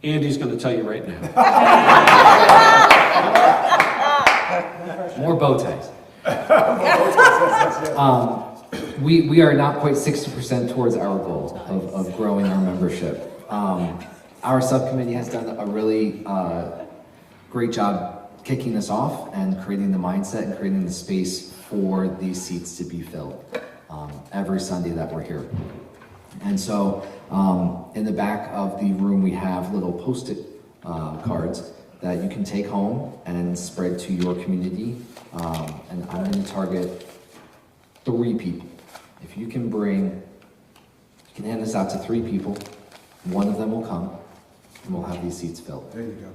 Speaker 1: Andy's going to tell you right now.
Speaker 9: More bow ties. We are not quite 60% towards our goal of growing our membership. Our subcommittee has done a really great job kicking this off and creating the mindset and creating the space for these seats to be filled every Sunday that we're here. And so in the back of the room we have little post-it cards that you can take home and spread to your community. And I'm going to target 3 people. If you can hand this out to 3 people, one of them will come and we'll have these seats filled.
Speaker 2: There you go.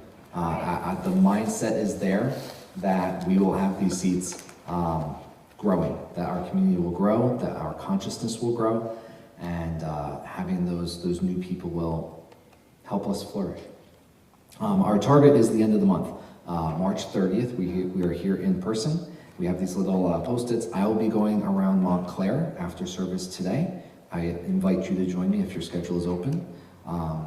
Speaker 9: The mindset is there that we will have these seats growing, that our community will grow, that our consciousness will grow, and having those new people will help us flourish. Our target is the end of the month. March 30th, we are here in person. We have these little Post-its. I will be going around Montclair after service today. I invite you to join me if your schedule is open. I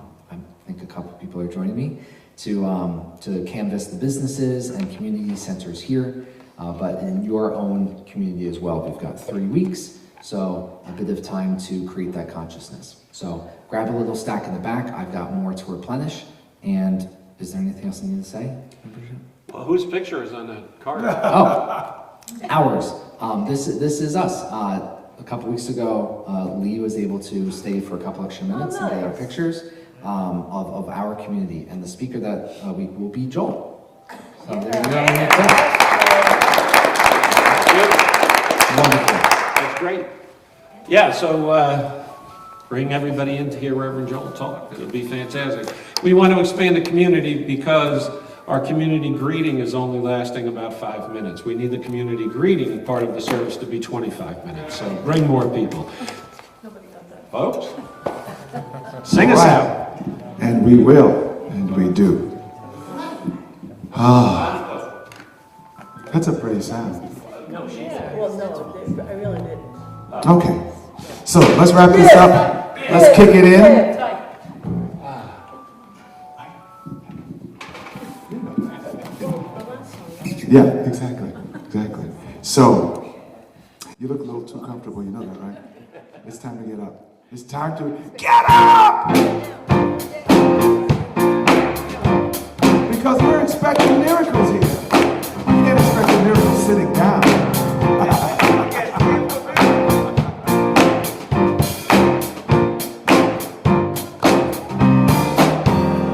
Speaker 9: think a couple people are joining me to canvass the businesses and community centers here, but in your own community as well. We've got 3 weeks, so a bit of time to create that consciousness. So grab a little stack in the back. I've got more to replenish. And is there anything else I need to say?
Speaker 1: Well, whose picture is on that card?
Speaker 9: Ours. This is us. A couple weeks ago, Lee was able to stay for a couple extra minutes and get our pictures of our community. And the speaker that week will be Joel. So there you go. Wonderful.
Speaker 1: That's great. Yeah, so bring everybody in to hear Reverend Joel talk. It'll be fantastic. We want to expand the community because our community greeting is only lasting about 5 minutes. We need the community greeting part of the service to be 25 minutes. So bring more people. Folks, sing us out.
Speaker 2: And we will, and we do. Ah, that's a pretty sound.
Speaker 3: Well, no, I really didn't.
Speaker 2: Okay, so let's wrap this up. Let's kick it in. Yeah, exactly. So, you look a little too comfortable, you know that, right? It's time to get up. It's time to get up! Because we're expecting miracles here. You can't expect a miracle sitting down.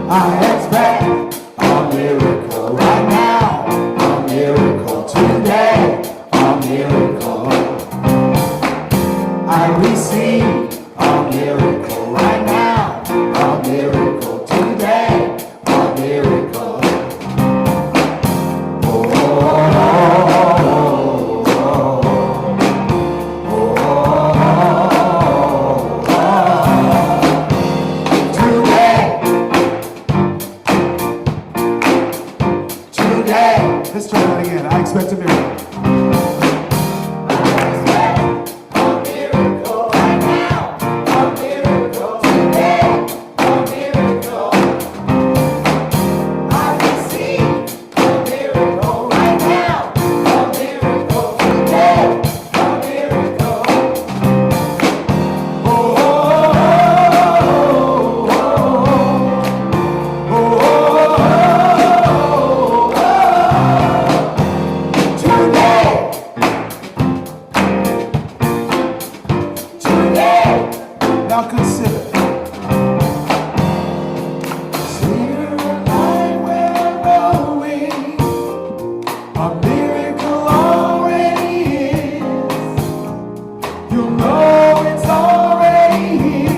Speaker 2: I expect a miracle right now, a miracle today, a miracle. I receive a miracle right now, a miracle today, a miracle. Let's try that again. I expect a miracle. I expect a miracle right now. A miracle You know it's already here.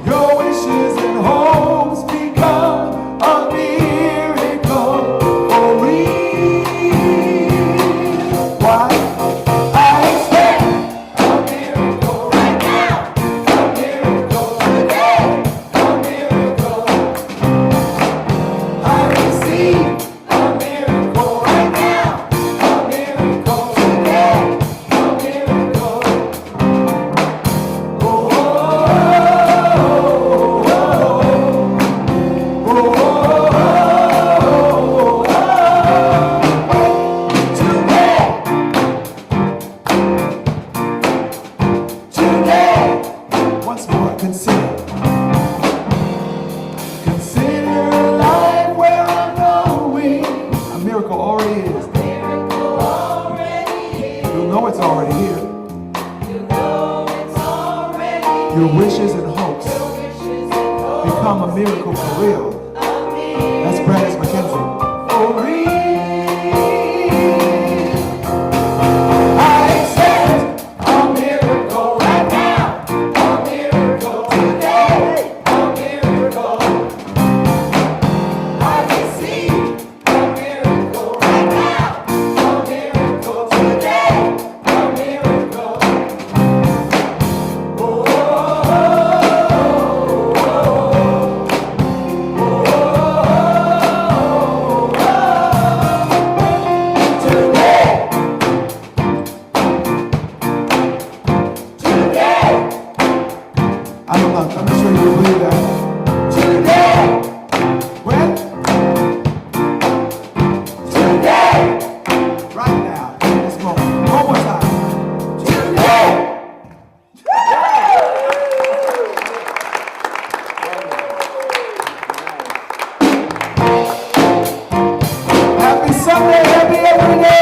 Speaker 2: Your wishes and hopes become a miracle for real. Why? I expect a miracle right now, a miracle today, a miracle. I receive a miracle right now, a miracle today, a miracle. Today, once more, consider life where I'm going. A miracle already is. You know it's already here. Your wishes and hopes become a miracle for real. That's Brandis McKenzie. For real. I accept a miracle right now, a miracle today, a miracle. I receive a miracle right now, a miracle today, a miracle. I'm not sure you believe that. Today! When? Today! Right now, in this moment. One more time. Today! Happy Sunday, happy every day!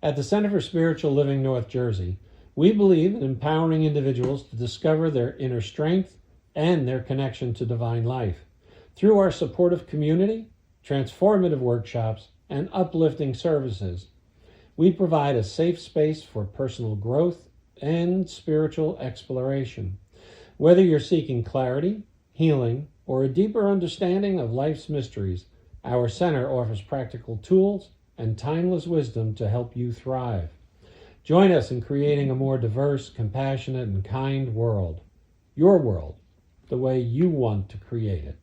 Speaker 1: At the Center for Spiritual Living North Jersey, we believe in empowering individuals to discover their inner strength and their connection to divine life. Through our supportive community, transformative workshops, and uplifting services, we provide a safe space for personal growth and spiritual exploration. Whether you're seeking clarity, healing, or a deeper understanding of life's mysteries, our center offers practical tools and timeless wisdom to help you thrive. Join us in creating a more diverse, compassionate, and kind world. Your world, the way you want to create it.